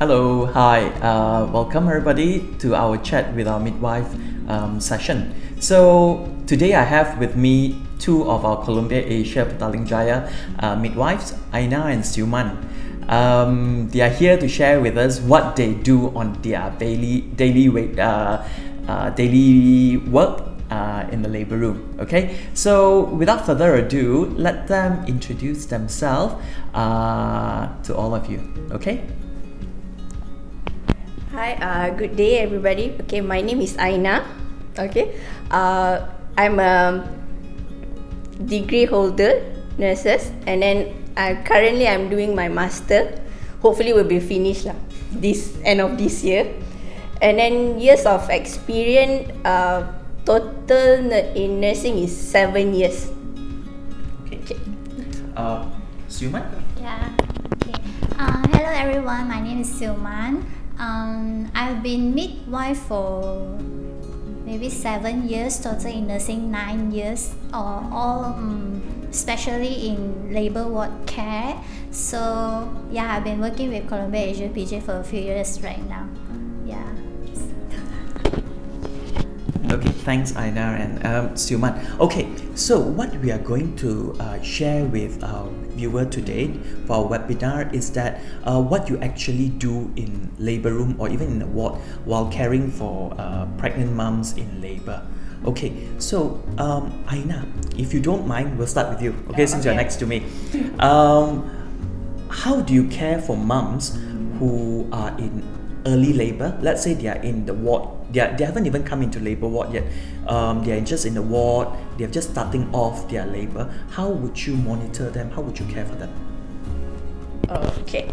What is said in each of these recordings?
Hello, hi, welcome everybody to our chat with our midwife session. So today I have with me two of our Columbia Asia Petaling Jaya midwives, Aina and Siuman. They are here to share with us what they do on their daily work in the labor room. Okay, so without further ado, let them introduce themselves to all of you. Okay. Hi, good day everybody. Okay, my name is Aina. Okay, I'm a degree holder, nurses, and then currently I'm doing my master. Hopefully will be finished lah, this end of this year. And then years of experience, total in nursing is 7 years. Okay. Siuman? Yeah. Okay. Hello everyone. My name is Siuman. I've been midwife for maybe 7 years, total in nursing 9 years, all especially in labor ward care. So yeah, I've been working with Columbia Asia PJ for a few years right now. Yeah. Okay, thanks Aina and Siuman. Okay, so what we are going to share with our viewer today for our webinar is that what you actually do in labor room or even in the ward while caring for pregnant moms in labor. Okay, so Aina, if you don't mind, we'll start with you. Okay, since you're next to me. How do you care for moms who are in early labor? Let's say they are in the ward. They haven't even come into labor ward yet. They are just in the ward. They're just starting off their labor. How would you monitor them? How would you care for them? Okay.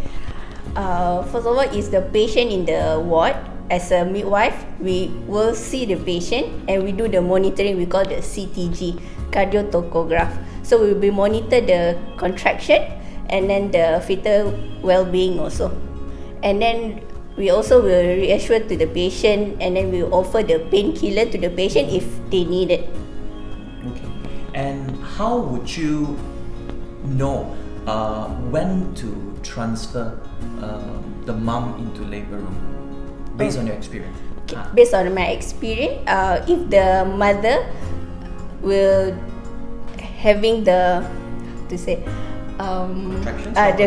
First of all, is the patient in the ward. As a midwife, we will see the patient and we do the monitoring. We call the CTG, cardiotocograph. So we will be monitor the contraction and then the fetal well-being also. And then we also will reassure to the patient, and then we will offer the painkiller to the patient if they need it. Okay. And how would you know when to transfer the mom into labor room based on your experience? Okay. Based on my experience, if the mother will having the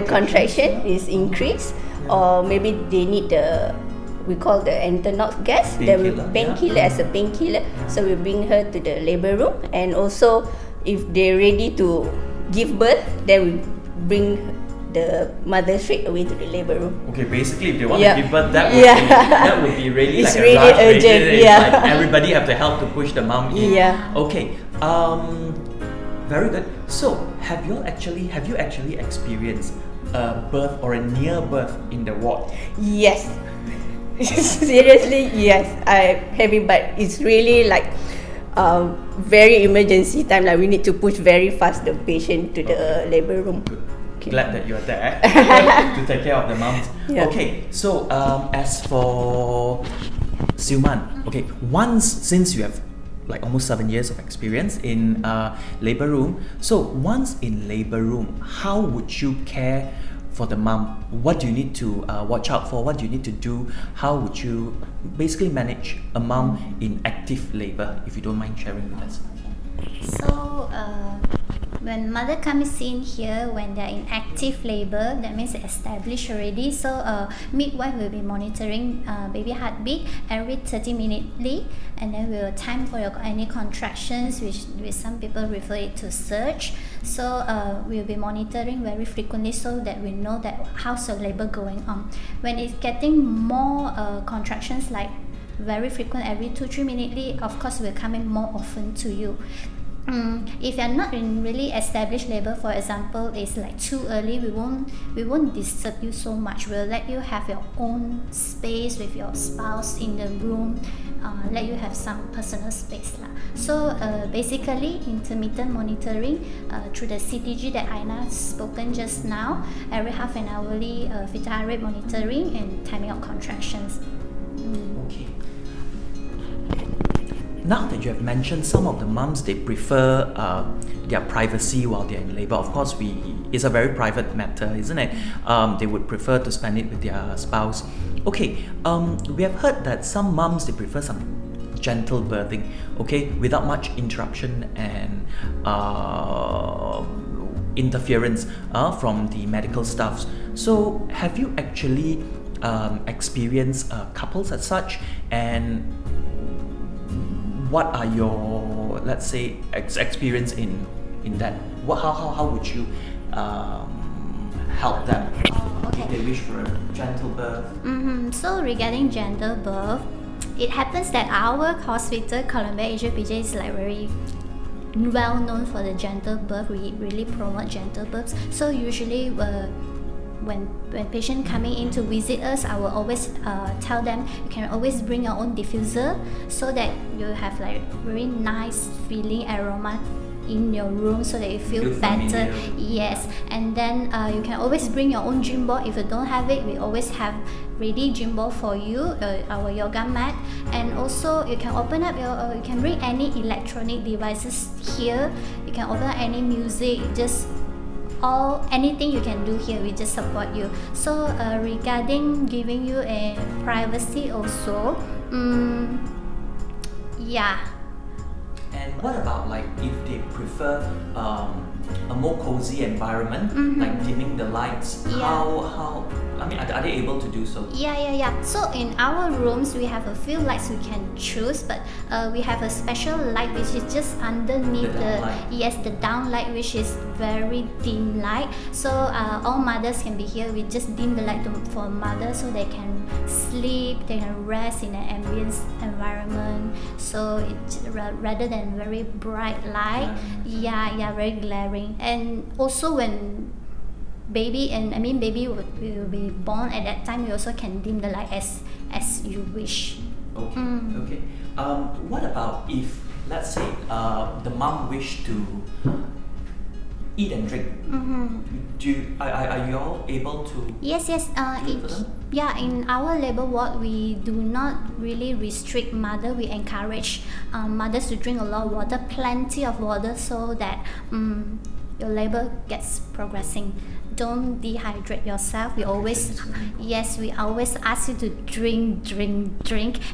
contraction is increased, or maybe they need we call the enteroc gas, painkiller as a painkiller. So we bring her to the labor room, and also if they're ready to give birth, then we bring the mother straight away to the labor room. Okay, basically if they want to give birth, that would be really it's like really a rush. urgent. Like everybody have to help to push the mom in. Yeah. Okay. Very good. So have you actually experienced birth or a near birth in the ward? Yes. Seriously, yes. I have it, but it's really like very emergency time. Like we need to push very fast the patient to the labor room. Good. Okay. Glad that you're there to take care of the moms. Yeah. Okay. So as for Siuman, okay, since you have like almost 7 years of experience in labor room. So once in labor room, how would you care for the mom? What do you need to watch out for? What do you need to do? How would you basically manage a mom in active labor, if you don't mind sharing with us? So when mother comes in here, when they're in active labor, that means established already. So midwife will be monitoring baby heartbeat every 30 minutely, and then we will time for any contractions, which some people refer it to surge. So we'll be monitoring very frequently so that we know that how's the labor going on. When it's getting more contractions, like very frequent every 2-3 minutely, of course we'll come in more often to you. If you're not in really established labor, for example, it's like too early, we won't disturb you so much. We'll let you have your own space with your spouse in the room, let you have some personal space lah. So basically intermittent monitoring through the CTG that Aina spoken just now, every half an hourly fetal heart rate monitoring and timing of contractions. Okay. now that you have mentioned some of the mums, they prefer their privacy while they're in labor. Of course, it's a very private matter, isn't it? They would prefer to spend it with their spouse. Okay, we have heard that some mums, they prefer some gentle birthing, okay, without much interruption and interference from the medical staffs. So have you actually experienced couples as such, and what are your, let's say, experience in that? How would you help them if they wish for a gentle birth? So regarding gentle birth, it happens that our hospital, Columbia Asia PJ, is like very well known for the gentle birth. We really promote gentle births. So usually when patient coming in to visit us, I will always tell them you can always bring your own diffuser so that you have like very nice feeling aroma in your room so that you feel better. Yes, and then you can always bring your own gym ball. If you don't have it, we always have ready gym ball for you, our yoga mat. And also you can open up your you can bring any electronic devices here. You can open up any music, just anything you can do here, we just support you. So regarding giving you a privacy also, yeah. And what about like if they prefer a more cozy environment, like dimming the lights? Yeah. How I mean, are they able to do so? Yeah. So in our rooms, we have a few lights we can choose, but we have a special light which is just underneath the down light, which is very dim light. So all mothers can be here. We just dim the light for mothers so they can sleep, they can rest in an ambient environment. So it's rather than very bright light, very glaring. And also when baby will be born at that time, you also can dim the light as you wish. Okay. What about if, let's say, the mom wish to eat and drink? Are you all able to? Yes. In our labor ward, we do not really restrict mother. We encourage mothers to drink a lot of water, plenty of water, so that your labor gets progressing. Don't dehydrate yourself. We always ask you to drink,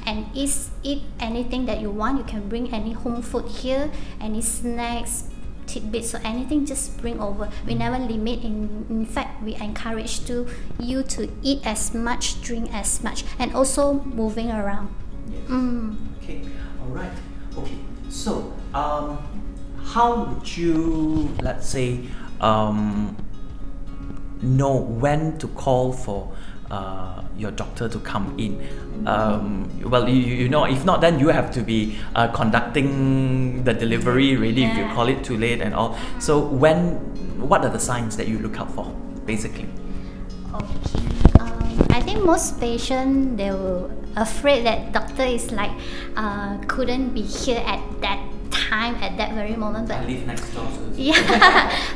and eat anything that you want. You can bring any home food here, any snacks, tidbits or anything, just bring over. We never limit. In fact, we encourage you to eat as much, drink as much, and also moving around. Yes. Okay. All right. Okay. So, how would you, let's say, know when to call for your doctor to come in? Well, you know, if not, then you have to be conducting the delivery already if you call it too late and all. So what are the signs that you look out for, basically? Okay. I think most patients, they were afraid that doctor is like couldn't be here at that time, at that very moment, but I live next door, so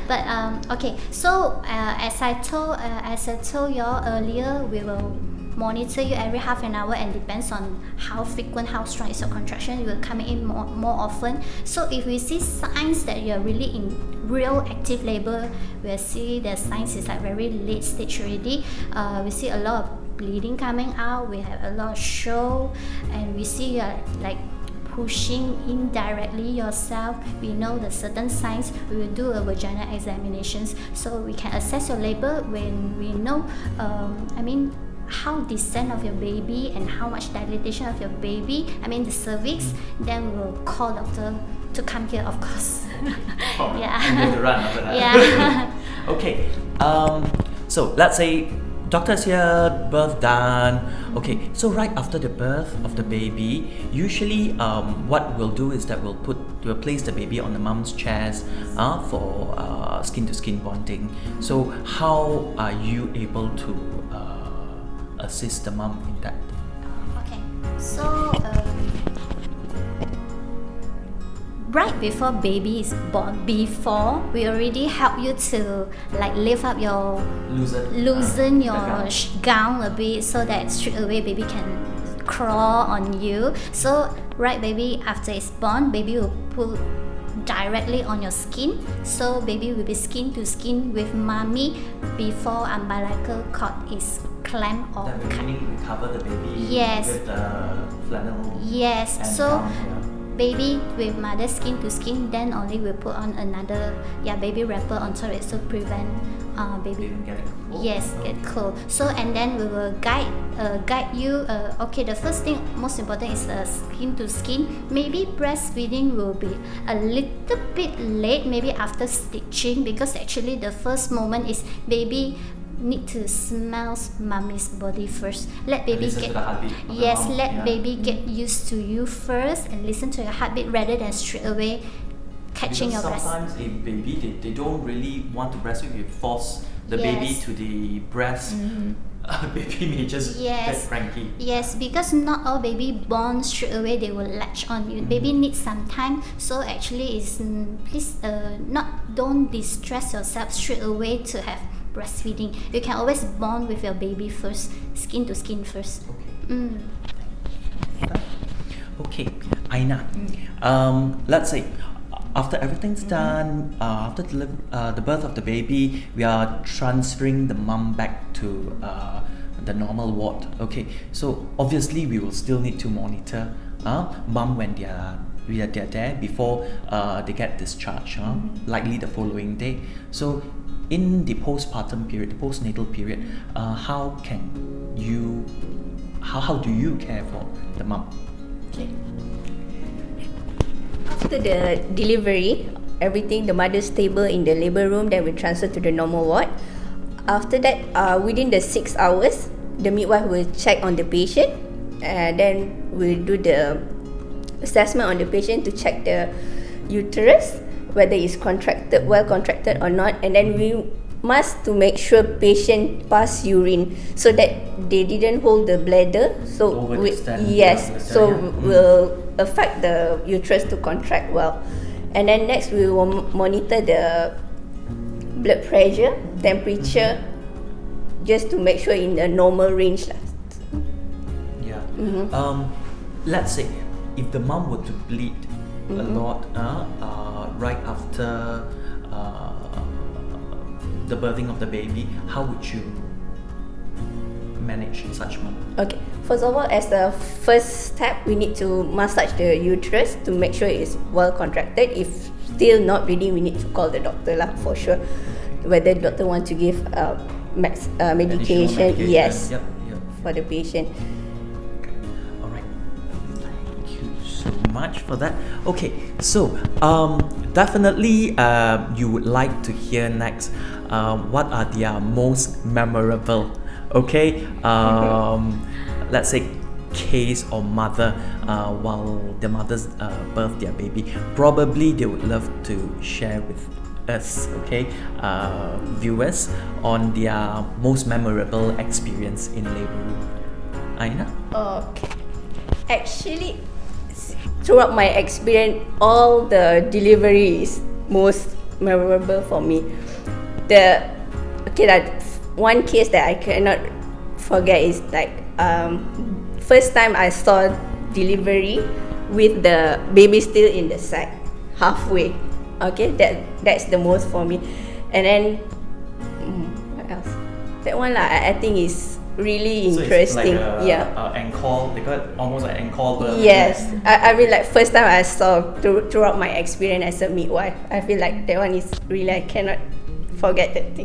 but okay, so as I told y'all earlier, we will monitor you every half an hour, and depends on how frequent, how strong is your contraction, you will come in more often. So if we see signs that you're really in real active labor, we'll see the signs is like very late stage already. We see a lot of bleeding coming out, we have a lot of show, and we see you're like pushing indirectly yourself. We know the certain signs. We will do a vaginal examinations so we can assess your labor. When we know how descent of your baby and how much dilatation of your baby, the cervix, then we will call doctor to come here, of course. You have to run after that. Yeah. Okay. So let's say doctor's here, birth done. Okay, so right after the birth of the baby, usually what we'll do is that we'll place the baby on the mom's chest for skin to skin bonding. So how are you able to assist the mom in that? Okay, so right before baby is born, before we already help you to like lift up your loosen your gown a bit, so that straight away baby can crawl on you. So right baby, after it's born, baby will pull directly on your skin, so baby will be skin to skin with mommy before umbilical cord is clamped or That cut. meaning we cover the baby Yes. with the flannel. Yes, and so gown, yeah. baby with mother skin to skin, then only we put on another baby wrapper on top it, so prevent baby Baby getting cold. yes get cold. So and then we will guide you. Okay, the first thing most important is skin to skin. Maybe breastfeeding will be a little bit late, maybe after stitching, because actually the first moment is baby need to smell mommy's body first. Let baby Listen to get the heartbeat of the yes, mom, let yeah. baby get used to you first and listen to your heartbeat rather than straight away catching Because your breast. sometimes if baby they don't really want to breastfeed, you force the baby Yes. to the breast. Baby may just get Yes. cranky. Yes, because not all baby born straight away they will latch on you. Baby needs some time, so actually is please don't distress yourself straight away to have breastfeeding. You can always bond with your baby first, skin to skin first. Okay. Okay, Aina. Let's say after everything's done, after the birth of the baby, we are transferring the mom back to the normal ward. Okay, so obviously we will still need to monitor mom when they're there before they get discharged. Likely the following day. So in the postpartum period, the postnatal period, how do you care for the mom? Okay. After the delivery, everything, the mother's stable in the labour room, then we transfer to the normal ward. After that, within the 6 hours, the midwife will check on the patient, and then we'll do the assessment on the patient to check the uterus, whether it's well contracted or not, and then we must to make sure patient pass urine so that they didn't hold the bladder. So Overextend, yes, yeah, so yeah. will affect the uterus to contract well. And then next we will monitor the blood pressure, temperature, just to make sure in the normal range lah. Yeah. Let's say if the mom were to bleed a lot right after the birthing of the baby, how would you manage such mom? Okay, first of all, as the first step, we need to massage the uterus to make sure it's well contracted. If still not bleeding, we need to call the doctor lah for sure. Whether the doctor wants to give Additional medication, yes, Yep. for the patient. Alright. Thank you so much for that. Okay, so definitely you would like to hear next what are their most memorable, okay, let's say case or mother while the mothers birth their baby. Probably they would love to share with us, okay, viewers, on their most memorable experience in labor room. Aina? Okay. Actually, throughout my experience, all the delivery is most memorable for me. One case that I cannot forget is like first time I saw delivery with the baby still in the sack halfway. Okay, that's the most for me. And then what else? That one lah, I think is really interesting. So it's like encore, they got almost like encore birth. Yes, I mean like first time I saw throughout my experience as a midwife, I feel like that one is really, I cannot forget that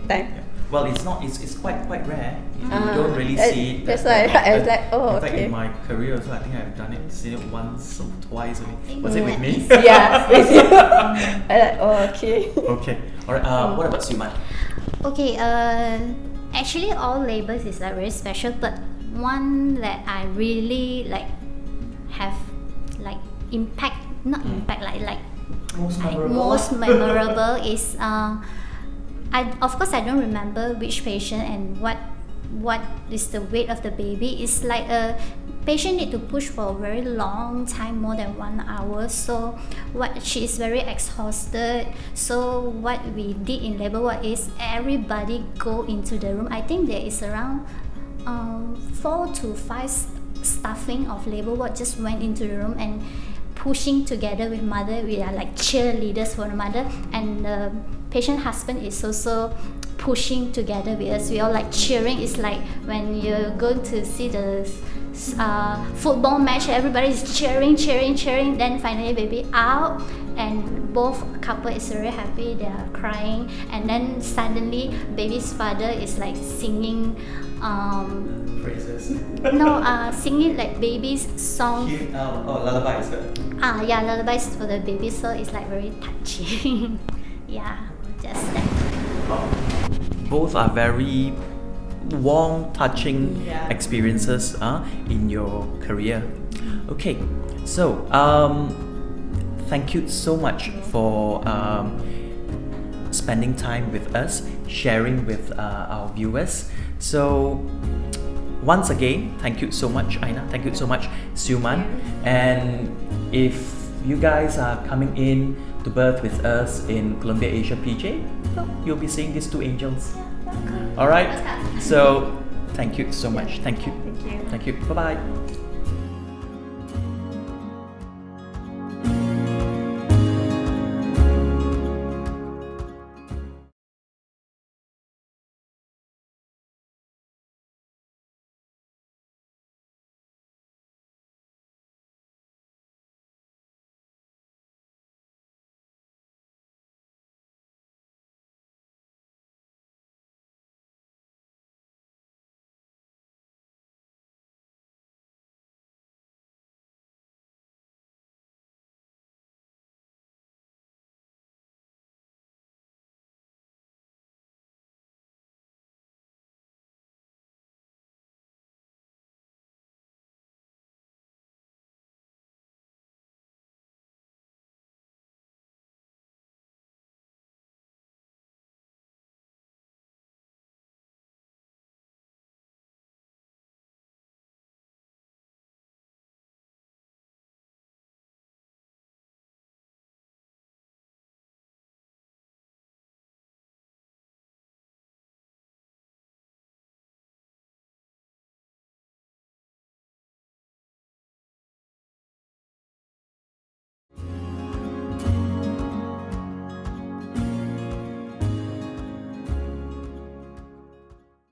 time. Well, it's not. It's quite rare. You don't really see it. That's that why I was often. like, oh, In fact, okay. in my career also, I think I've seen it once or twice only. think Was it with me? Yeah. I like, oh, okay. Okay. Alright. What about Suman? Okay, actually all labors is like very special, but one that I really like have like impact, not impact, like most memorable is of course I don't remember which patient and what is the weight of the baby. It's like a patient need to push for a very long time, more than 1 hour. So she is very exhausted. So what we did in labor ward is everybody go into the room. I think there is around 4 to 5 staffing of labor ward just went into the room and pushing together with mother. We are like cheerleaders for the mother, and the patient husband is also pushing together with us. We all like cheering. It's like when you're going to see the football match, everybody is cheering. Then finally baby out, and both couple is very happy. They are crying, and then suddenly baby's father is like singing Phrases. singing like baby's song. Lullaby is good. Yeah, lullabies for the baby, so it's like very touching. Yeah, just that. Both are very warm, touching experiences in your career. Okay, so thank you so much for spending time with us, sharing with our viewers. So once again, thank you so much, Aina. Thank you so much, Siuman. And if you guys are coming in to birth with us in Columbia Asia PJ, you'll be seeing these two angels. All right. So thank you so much. Thank you. Bye bye.